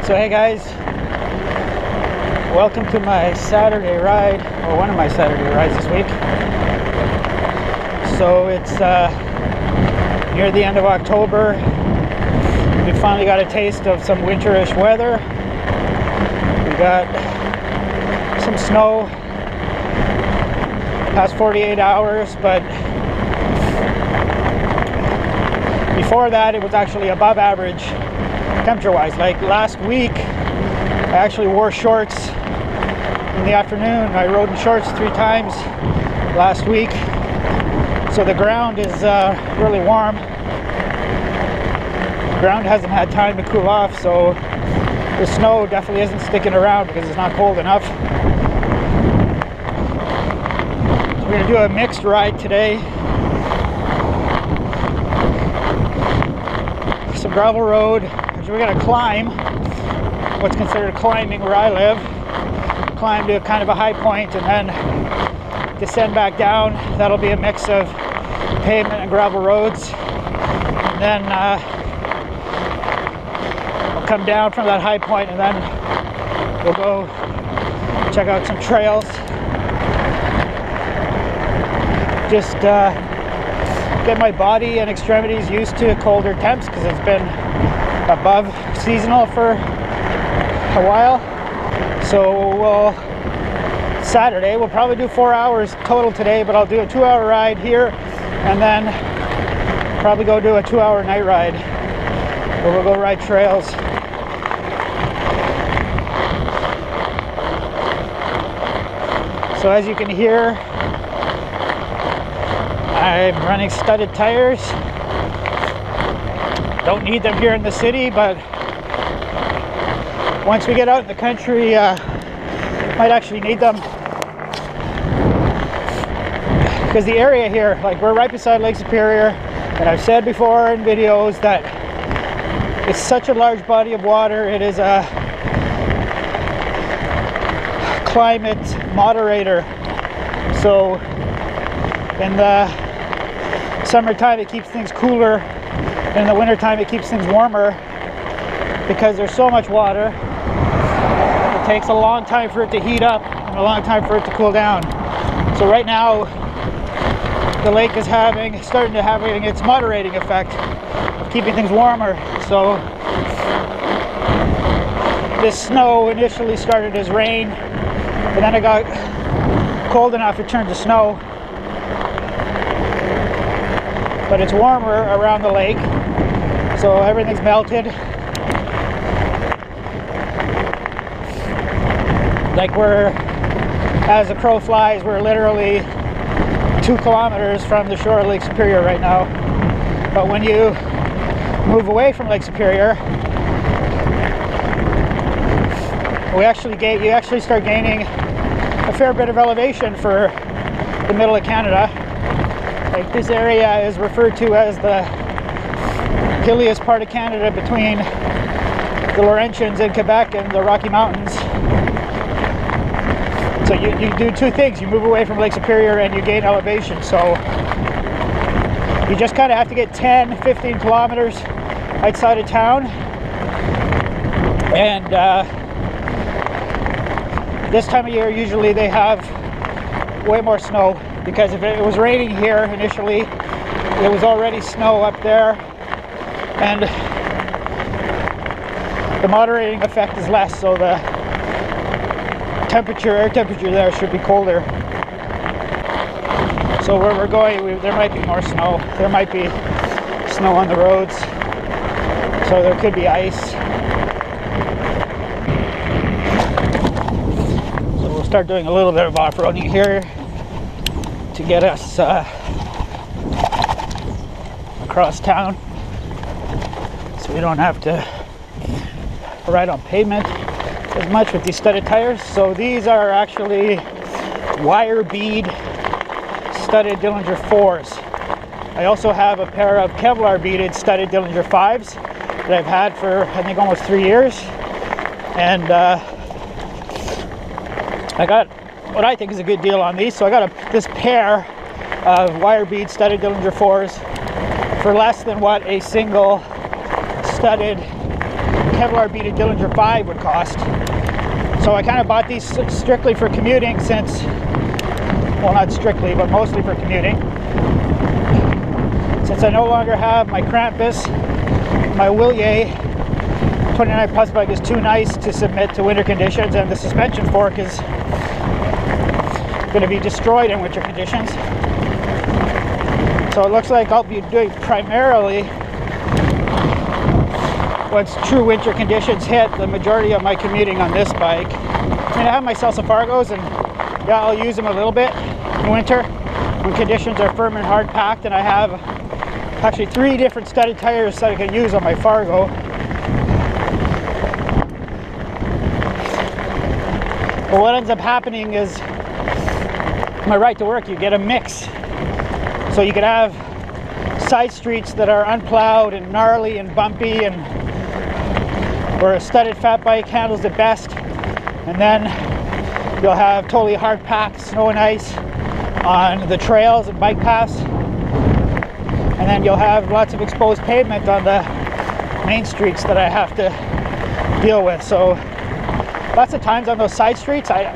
So hey guys, welcome to my Saturday ride, or one of my Saturday rides this week. So it's near the end of October. We finally got a taste of some winterish weather. We got some snow past 48 hours, but before that it was actually above average temperature-wise. Like last week, I actually wore shorts in the afternoon. I rode in shorts 3 times last week. So the ground is really warm. The ground hasn't had time to cool off, so the snow definitely isn't sticking around because it's not cold enough. So we're going to do a mixed ride today. Some gravel road. We're going to climb what's considered climbing where I live. Climb to kind of a high point and then descend back down. That'll be a mix of pavement and gravel roads. And then we'll come down from that high point and then we'll go check out some trails. Just get my body and extremities used to colder temps because it's been above seasonal for a while. So Saturday we'll probably do 4 hours total today, but I'll do a 2-hour ride here and then probably go do a 2-hour night ride where we'll go ride trails. So as you can hear, I'm running studded tires. Don't need them here in the city, but once we get out in the country, might actually need them. Because the area here, like we're right beside Lake Superior, and I've said before in videos that it's such a large body of water. It is a climate moderator. So in the summertime it keeps things cooler. In the wintertime it keeps things warmer because there's so much water. It takes a long time for it to heat up and a long time for it to cool down. So right now the lake is starting to have its moderating effect of keeping things warmer. So this snow initially started as rain, and then it got cold enough it turned to snow. But it's warmer around the lake, so everything's melted. Like as the crow flies, we're literally 2 kilometers from the shore of Lake Superior right now. But when you move away from Lake Superior, you actually start gaining a fair bit of elevation for the middle of Canada. Like this area is referred to as the hilliest part of Canada between the Laurentians in Quebec and the Rocky Mountains. So you do 2 things. You move away from Lake Superior and you gain elevation. So you just kind of have to get 10-15 kilometers outside of town. And this time of year usually they have way more snow, because if it was raining here initially, it was already snow up there, and the moderating effect is less, so the air temperature there should be colder. So where we're going, there might be more snow. There might be snow on the roads, so there could be ice. So we'll start doing a little bit of off-roading here to get us across town, so we don't have to ride on pavement as much with these studded tires. So these are actually wire bead studded Dillinger 4s. I also have a pair of Kevlar beaded studded Dillinger 5s that I've had for I think almost 3 years, and I got what I think is a good deal on these. So I got this pair of wire bead studded Dillinger 4s for less than what a single studded Kevlar beaded Dillinger 5 would cost. So I kind of bought these strictly for commuting since, well, not strictly, but mostly for commuting. Since I no longer have my Krampus, my Willier 29 Plus bike is too nice to submit to winter conditions, and the suspension fork is going to be destroyed in winter conditions. So it looks like I'll be doing primarily, once true winter conditions hit, the majority of my commuting on this bike. I mean, I have my Celsa Fargos, and yeah, I'll use them a little bit in winter when conditions are firm and hard packed, and I have actually 3 different studded tires that I can use on my Fargo. But what ends up happening is, my ride to work, you get a mix. So you could have side streets that are unplowed and gnarly and bumpy, and where a studded fat bike handles it best, and then you'll have totally hard packed snow and ice on the trails and bike paths, and then you'll have lots of exposed pavement on the main streets that I have to deal with. So lots of times on those side streets, a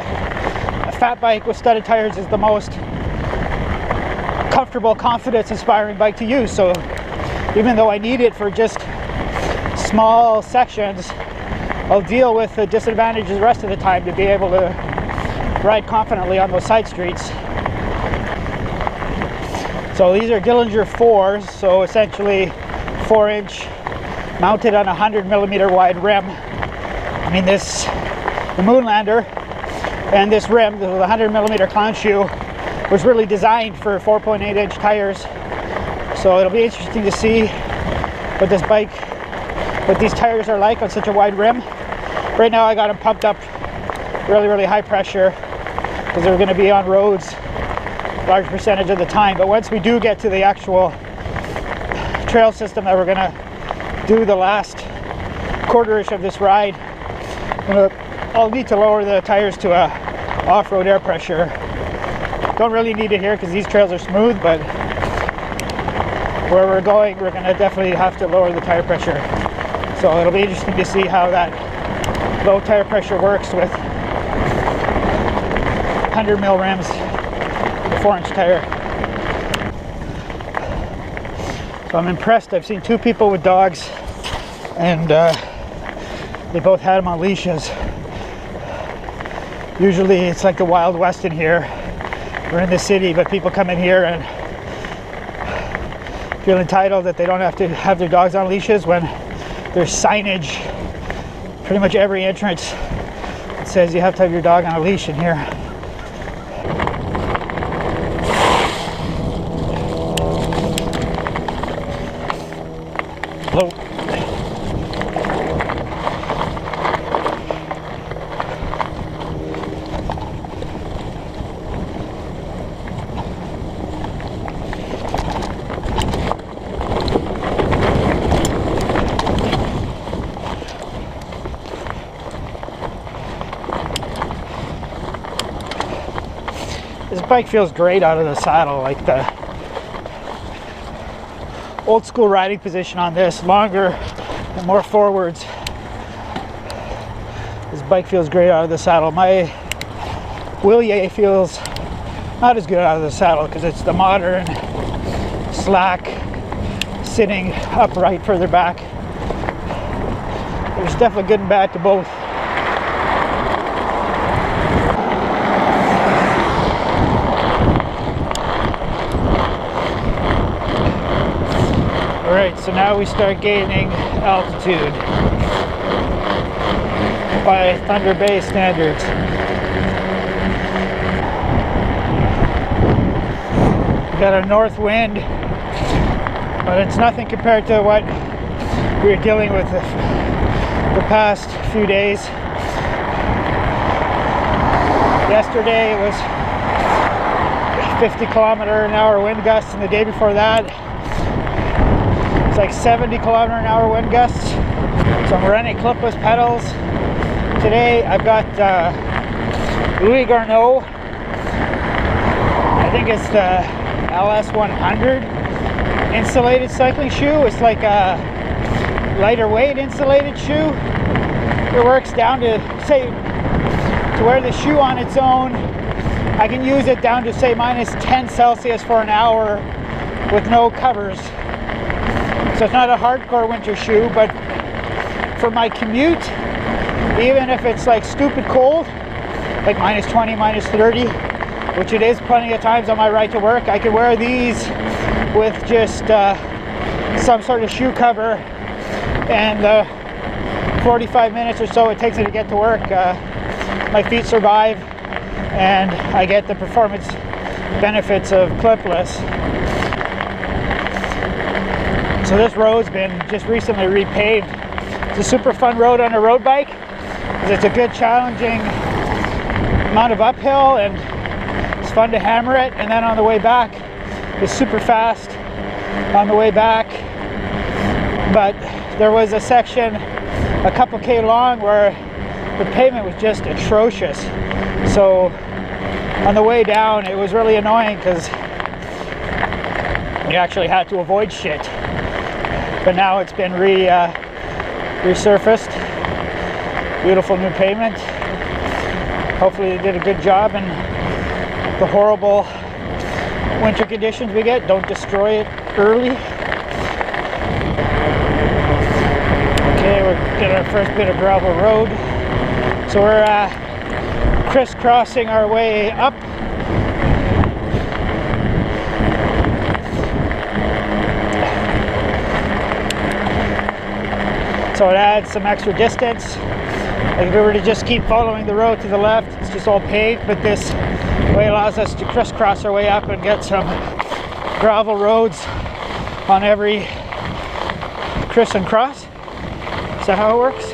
fat bike with studded tires is the most comfortable, confidence inspiring bike to use. So even though I need it for just small sections, I'll deal with the disadvantages the rest of the time to be able to ride confidently on those side streets. So these are Dillinger 4s, so essentially 4-inch mounted on a 100mm wide rim. I mean, the Moonlander and this rim, the 100mm clown shoe, was really designed for 4.8-inch tires. So it'll be interesting to see what these tires are like on such a wide rim. Right now I got them pumped up really high pressure because they're going to be on roads a large percentage of the time. But once we do get to the actual trail system that we're going to do the last quarter-ish of this ride, I'll need to lower the tires to a off-road air pressure. Don't really need it here because these trails are smooth, but where we're going, we're going to definitely have to lower the tire pressure. So it'll be interesting to see how that low tire pressure works with 100mm rims, 4-inch tire. So I'm impressed. I've seen 2 people with dogs, and they both had them on leashes. Usually it's like the Wild West in here. We're in the city, but people come in here and feel entitled that they don't have to have their dogs on leashes when there's signage pretty much every entrance that says you have to have your dog on a leash in here. Hello. This bike feels great out of the saddle. Like the old school riding position on this, longer and more forwards. This bike feels great out of the saddle. My Willier feels not as good out of the saddle because it's the modern, slack, sitting upright further back. There's definitely good and bad to both. Alright, so now we start gaining altitude by Thunder Bay standards. We got a north wind, but it's nothing compared to what we were dealing with the past few days. Yesterday it was 50km/h wind gusts, and the day before that it's like 70km/h wind gusts. So I'm running clipless pedals. Today I've got Louis Garneau. I think it's the LS100 insulated cycling shoe. It's like a lighter weight insulated shoe. It works down to, say, to wear the shoe on its own. I can use it down to, say, minus 10 Celsius for an hour with no covers. So it's not a hardcore winter shoe, but for my commute, even if it's like stupid cold, like minus 20, minus 30, which it is plenty of times on my ride to work, I can wear these with just some sort of shoe cover, and 45 minutes or so it takes it to get to work, my feet survive and I get the performance benefits of clipless. So this road's been just recently repaved. It's a super fun road on a road bike. It's a good challenging amount of uphill and it's fun to hammer it, and then on the way back it's super fast on the way back. But there was a section a couple K long where the pavement was just atrocious. So on the way down it was really annoying because you actually had to avoid shit. But now it's been resurfaced. Beautiful new pavement. Hopefully they did a good job and the horrible winter conditions we get don't destroy it early. Okay, we're getting our first bit of gravel road. So we're crisscrossing our way up. So it adds some extra distance. Like if we were to just keep following the road to the left, it's just all paved, but this way allows us to crisscross our way up and get some gravel roads on every criss and cross. Is that how it works?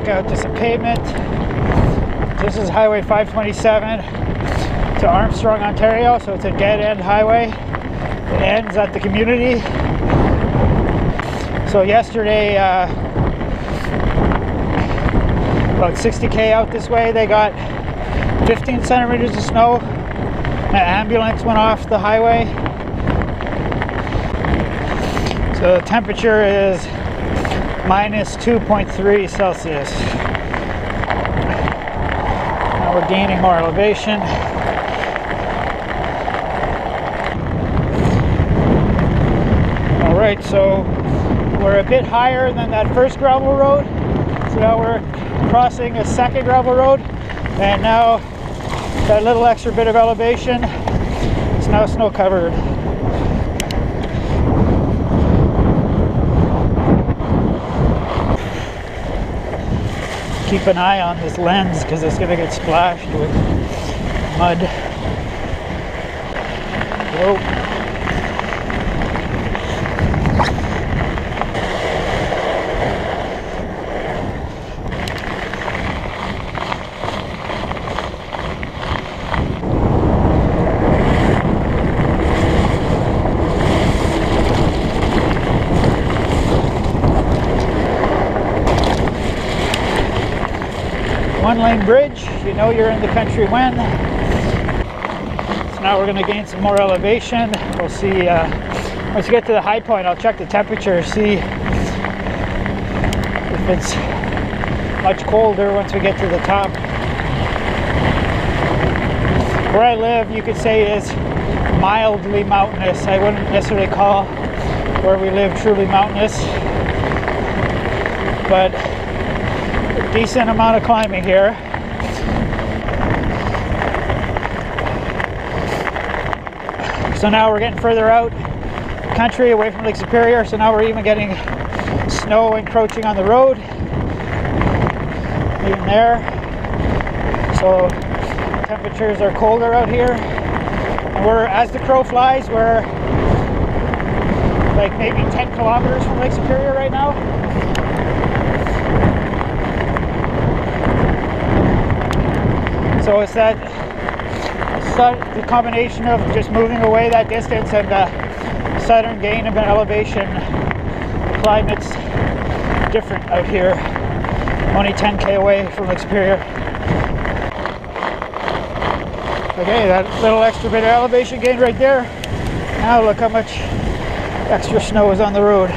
Out to some pavement. This is Highway 527 to Armstrong, Ontario, so it's a dead-end highway. It ends at the community. So yesterday, about 60K out this way, they got 15 centimeters of snow. An ambulance went off the highway. So the temperature is minus 2.3 Celsius. Now we're gaining more elevation. Alright, so we're a bit higher than that first gravel road. So now we're crossing a second gravel road, and now that little extra bit of elevation is now snow covered. Keep an eye on this lens because it's going to get splashed with mud. Whoa. One-lane bridge, you know you're in the country when. So now we're going to gain some more elevation. We'll see, once we get to the high point, I'll check the temperature, see if it's much colder once we get to the top. Where I live, you could say, is mildly mountainous. I wouldn't necessarily call where we live truly mountainous, but a decent amount of climbing here. So now we're getting further out country, away from Lake Superior, so now we're even getting snow encroaching on the road, even there. So temperatures are colder out here, and we're, as the crow flies, we're like maybe 10 kilometers from Lake Superior right now. So it's that the combination of just moving away that distance and the sudden gain of an elevation. The climate's different out here, only 10k away from Lake Superior. Okay, that little extra bit of elevation gain right there. Now look how much extra snow is on the road.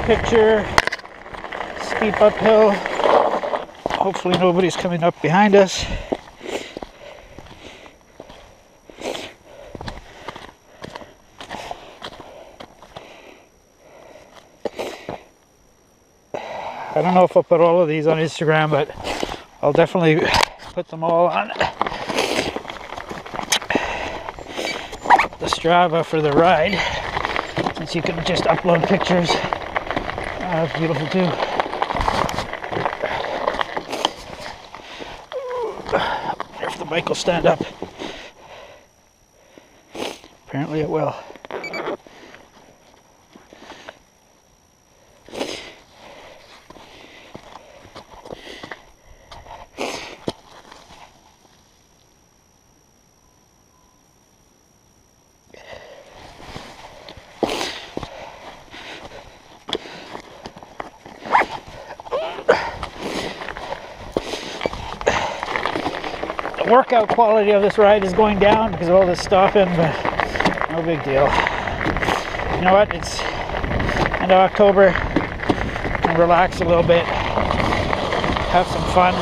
Picture, steep uphill. Hopefully nobody's coming up behind us. I don't know if I'll put all of these on Instagram, but I'll definitely put them all on the Strava for the ride, since you can just upload pictures. That's beautiful too. I wonder if the bike will stand up. Apparently it will. Workout quality of this ride is going down because of all this stopping, but no big deal. You know what? It's end of October. And relax a little bit, have some fun,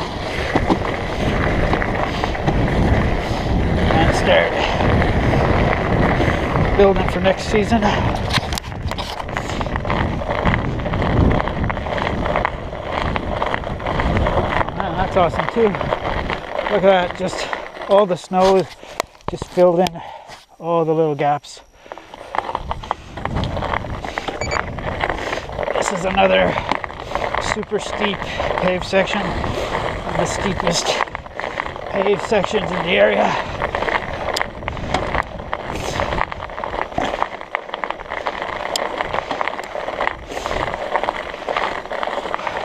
and start building for next season. Man, that's awesome too. Look at that, just all the snow just filled in all the little gaps. This is another super steep paved section, one of the steepest paved sections in the area.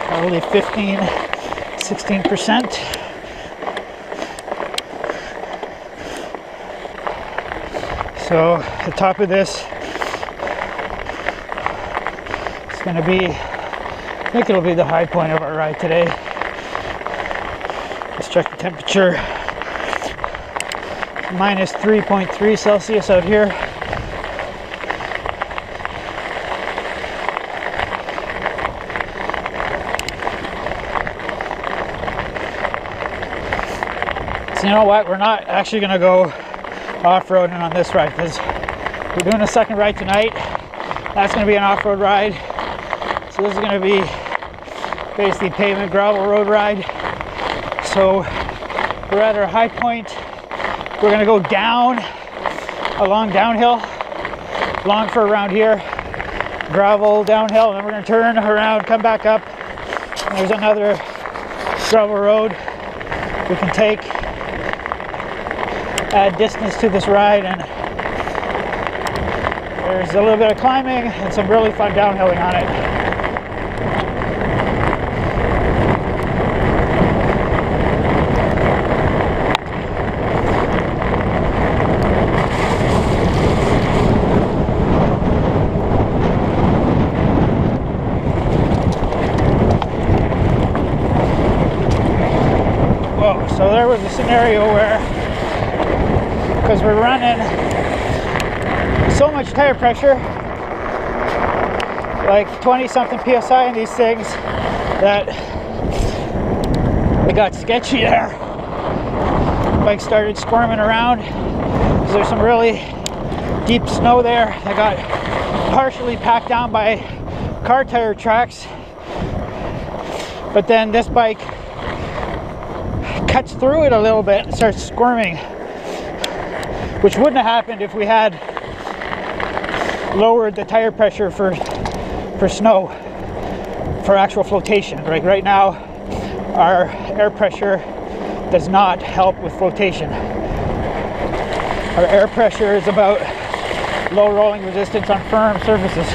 Probably 16%. So the top of this is going to be, I think it'll be the high point of our ride today. Let's check the temperature. Minus 3.3 Celsius out here. So you know what, we're not actually going to go off-roading on this ride because we're doing a second ride tonight. That's going to be an off-road ride. So this is going to be basically pavement gravel road ride. So we're at our high point. We're going to go down along downhill, long for around here, gravel downhill, and then we're going to turn around, come back up, and there's another gravel road we can take. Add distance to this ride, and there's a little bit of climbing and some really fun downhilling on it. Whoa, so there was a scenario where, because we're running much tire pressure, like 20 something psi in these things, that it got sketchy there. Bike started squirming around because there's some really deep snow there that got partially packed down by car tire tracks. But then this bike cuts through it a little bit and starts squirming, which wouldn't have happened if we had lowered the tire pressure for snow, for actual flotation. Right now, our air pressure does not help with flotation. Our air pressure is about low rolling resistance on firm surfaces.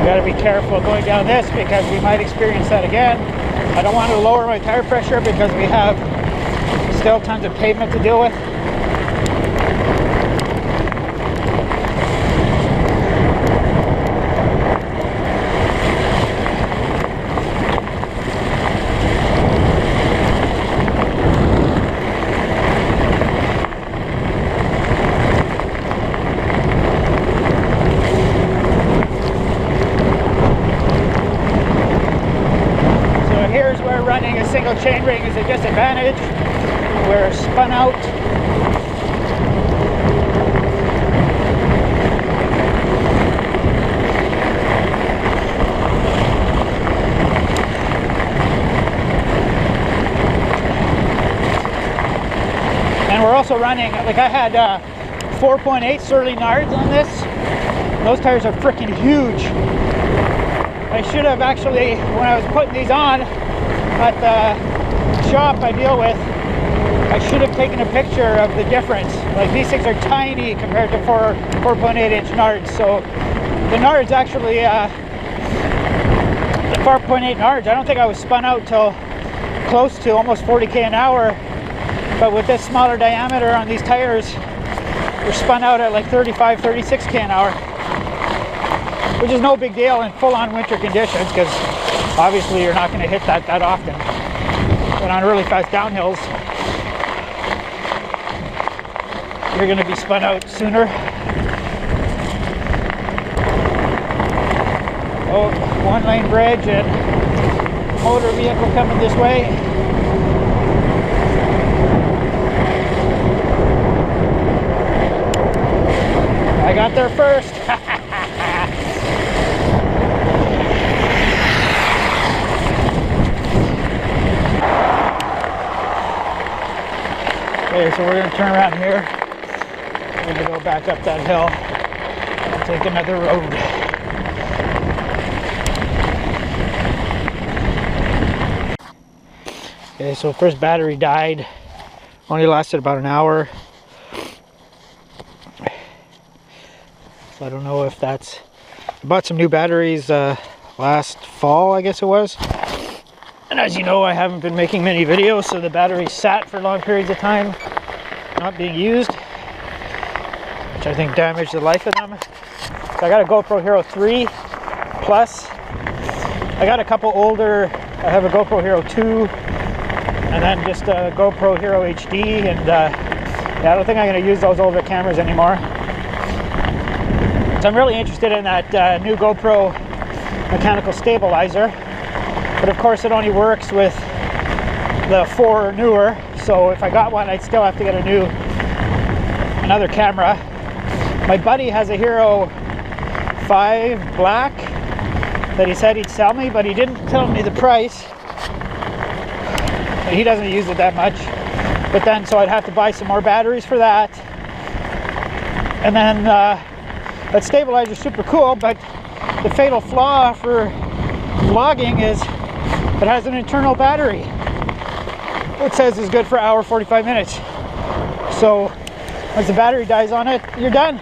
Got to be careful going down this because we might experience that again. I don't want to lower my tire pressure because we have still tons of pavement to deal with. Running a single chainring is a disadvantage. We're spun out. And we're also running, like I had 4.8 Surly Nards on this. Those tires are freaking huge. I should have actually, when I was putting these on, at the shop I deal with, I should have taken a picture of the difference. Like, these things are tiny compared to 4.8 inch Nards. So the Nards actually, the 4.8 Nards, I don't think I was spun out till close to almost 40k an hour. But with this smaller diameter on these tires, we're spun out at like 35, 36k an hour, which is no big deal in full-on winter conditions, because obviously you're not going to hit that often. But on really fast downhills, you're going to be spun out sooner. Oh, one-lane bridge and motor vehicle coming this way. I got there first. Okay, so we're going to turn around here. We're going to go back up that hill and take another road. Okay, so first battery died. Only lasted about an hour. So I don't know if that's... I bought some new batteries last fall, I guess it was. And as you know, I haven't been making many videos, so the batteries sat for long periods of time, not being used, which I think damaged the life of them. So I got a GoPro Hero 3 Plus. I got a couple older, I have a GoPro Hero 2, and then just a GoPro Hero HD, and yeah, I don't think I'm going to use those older cameras anymore. So I'm really interested in that new GoPro mechanical stabilizer. But of course it only works with the 4 or newer, so if I got one I'd still have to get another camera. My buddy has a Hero 5 Black that he said he'd sell me, but he didn't tell me the price. He doesn't use it that much. But then, so I'd have to buy some more batteries for that. And then that stabilizer is super cool, but the fatal flaw for vlogging is it has an internal battery. It says it's good for an hour 45 minutes. So once the battery dies on it, you're done.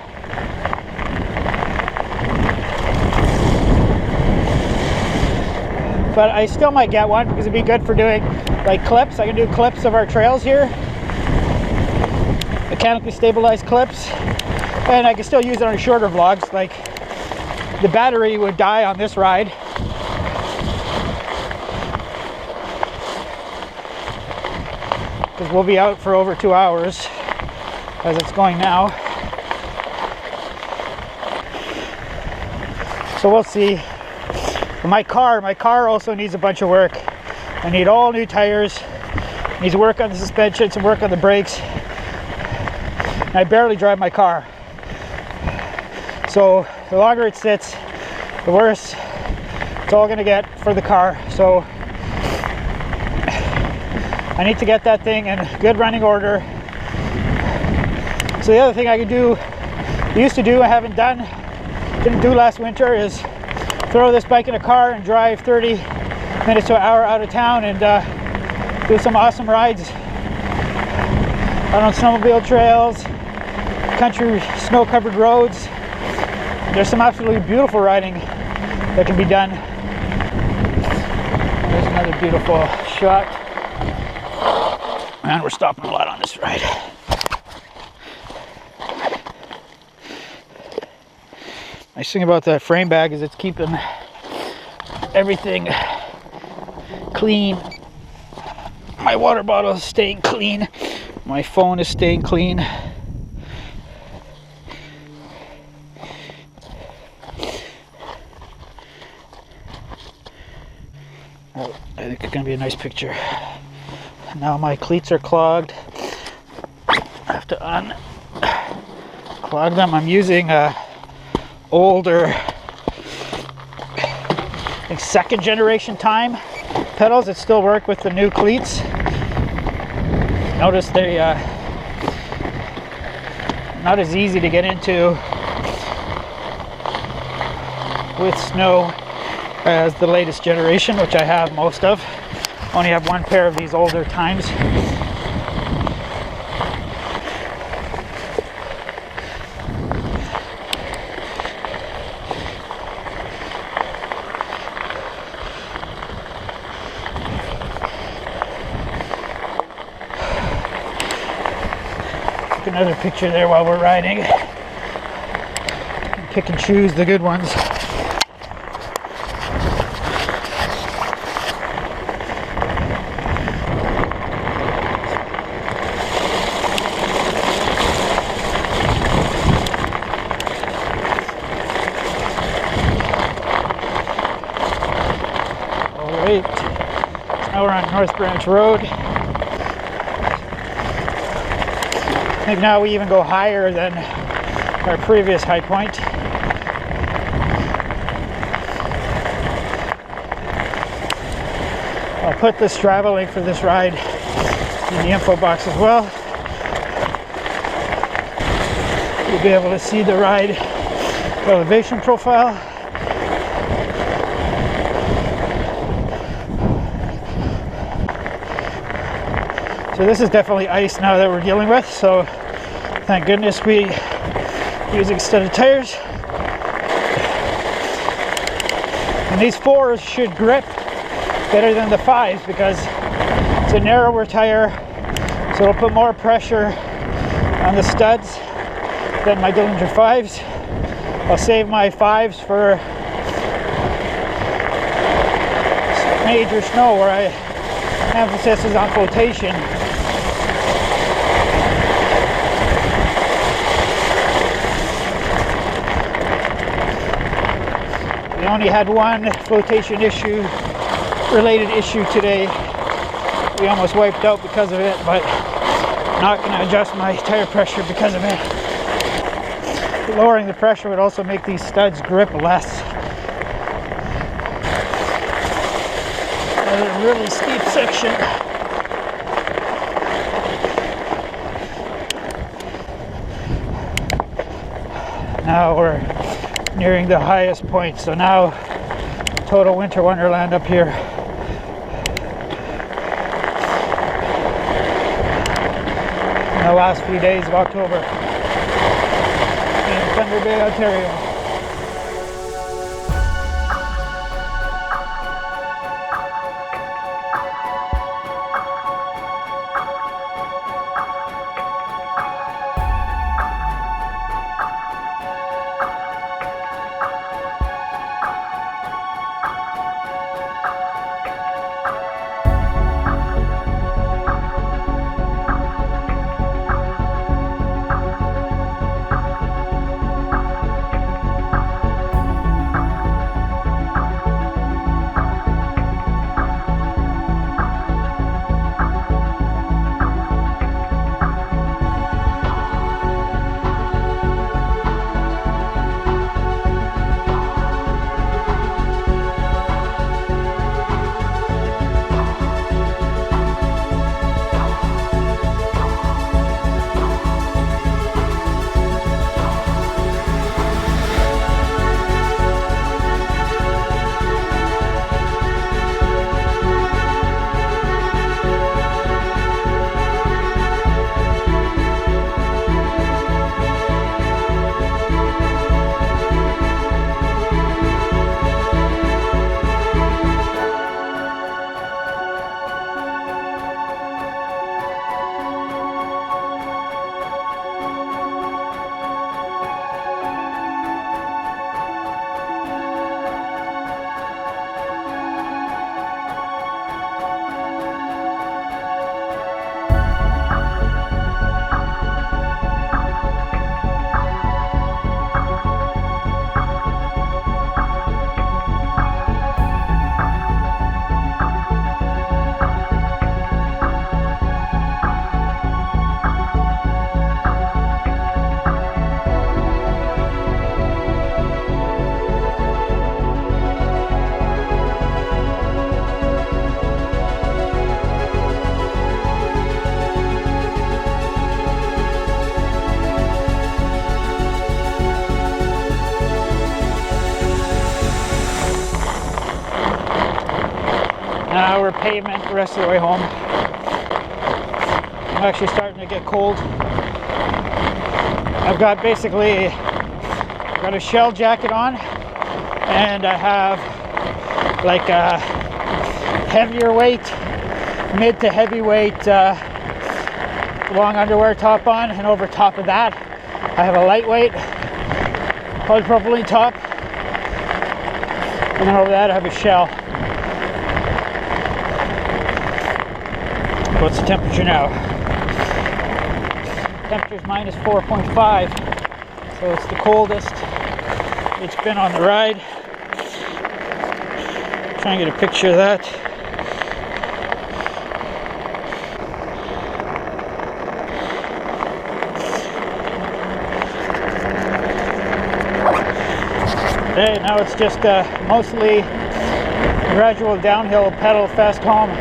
But I still might get one because it'd be good for doing like clips. I can do clips of our trails here, mechanically stabilized clips, and I can still use it on shorter vlogs. Like the battery would die on this ride. Because we'll be out for over 2 hours as it's going now. So we'll see. My car also needs a bunch of work. I need all new tires. Needs work on the suspension, some work on the brakes. And I barely drive my car. So the longer it sits, the worse it's all gonna get for the car. So I need to get that thing in good running order. So the other thing I could do, used to do, I haven't done, didn't do last winter, is throw this bike in a car and drive 30 minutes to an hour out of town and do some awesome rides out on snowmobile trails, country snow-covered roads. There's some absolutely beautiful riding that can be done. There's another beautiful shot. Man, we're stopping a lot on this ride. Nice thing about that frame bag is it's keeping everything clean. My water bottle is staying clean. My phone is staying clean. Oh, I think it's gonna be a nice picture. Now my cleats are clogged. I have to unclog them. I'm using older, I think second generation Time pedals that still work with the new cleats. Notice they not as easy to get into with snow as the latest generation, which I have most of. Only have one pair of these older Times. Take another picture there while we're riding. Pick and choose the good ones. Alright, now we're on North Branch Road. I think now we even go higher than our previous high point. I'll put the Strava link for this ride in the info box as well. You'll be able to see the ride elevation profile. So this is definitely ice now that we're dealing with, so thank goodness we use extended tires. And these 4s should grip better than the 5s because it's a narrower tire, so it'll put more pressure on the studs than my Dillinger 5s. I'll save my 5s for major snow where emphasis is on flotation. We only had one flotation related issue today. We almost wiped out because of it, but not going to adjust my tire pressure because of it. Lowering the pressure would also make these studs grip less. Another really steep section. Now we're nearing the highest point, so now total winter wonderland up here. In the last few days of October in Thunder Bay, Ontario. pavement the rest of the way home. I'm actually starting to get cold. I've got basically got a shell jacket on, and I have like a heavier weight, mid to heavyweight long underwear top on, and over top of that I have a lightweight polypropylene top, and then over that I have a shell. What's the temperature now? Temperature is minus 4.5, so it's the coldest it's been on the ride. Try and get a picture of that. Okay, now it's just mostly gradual downhill pedal fast home.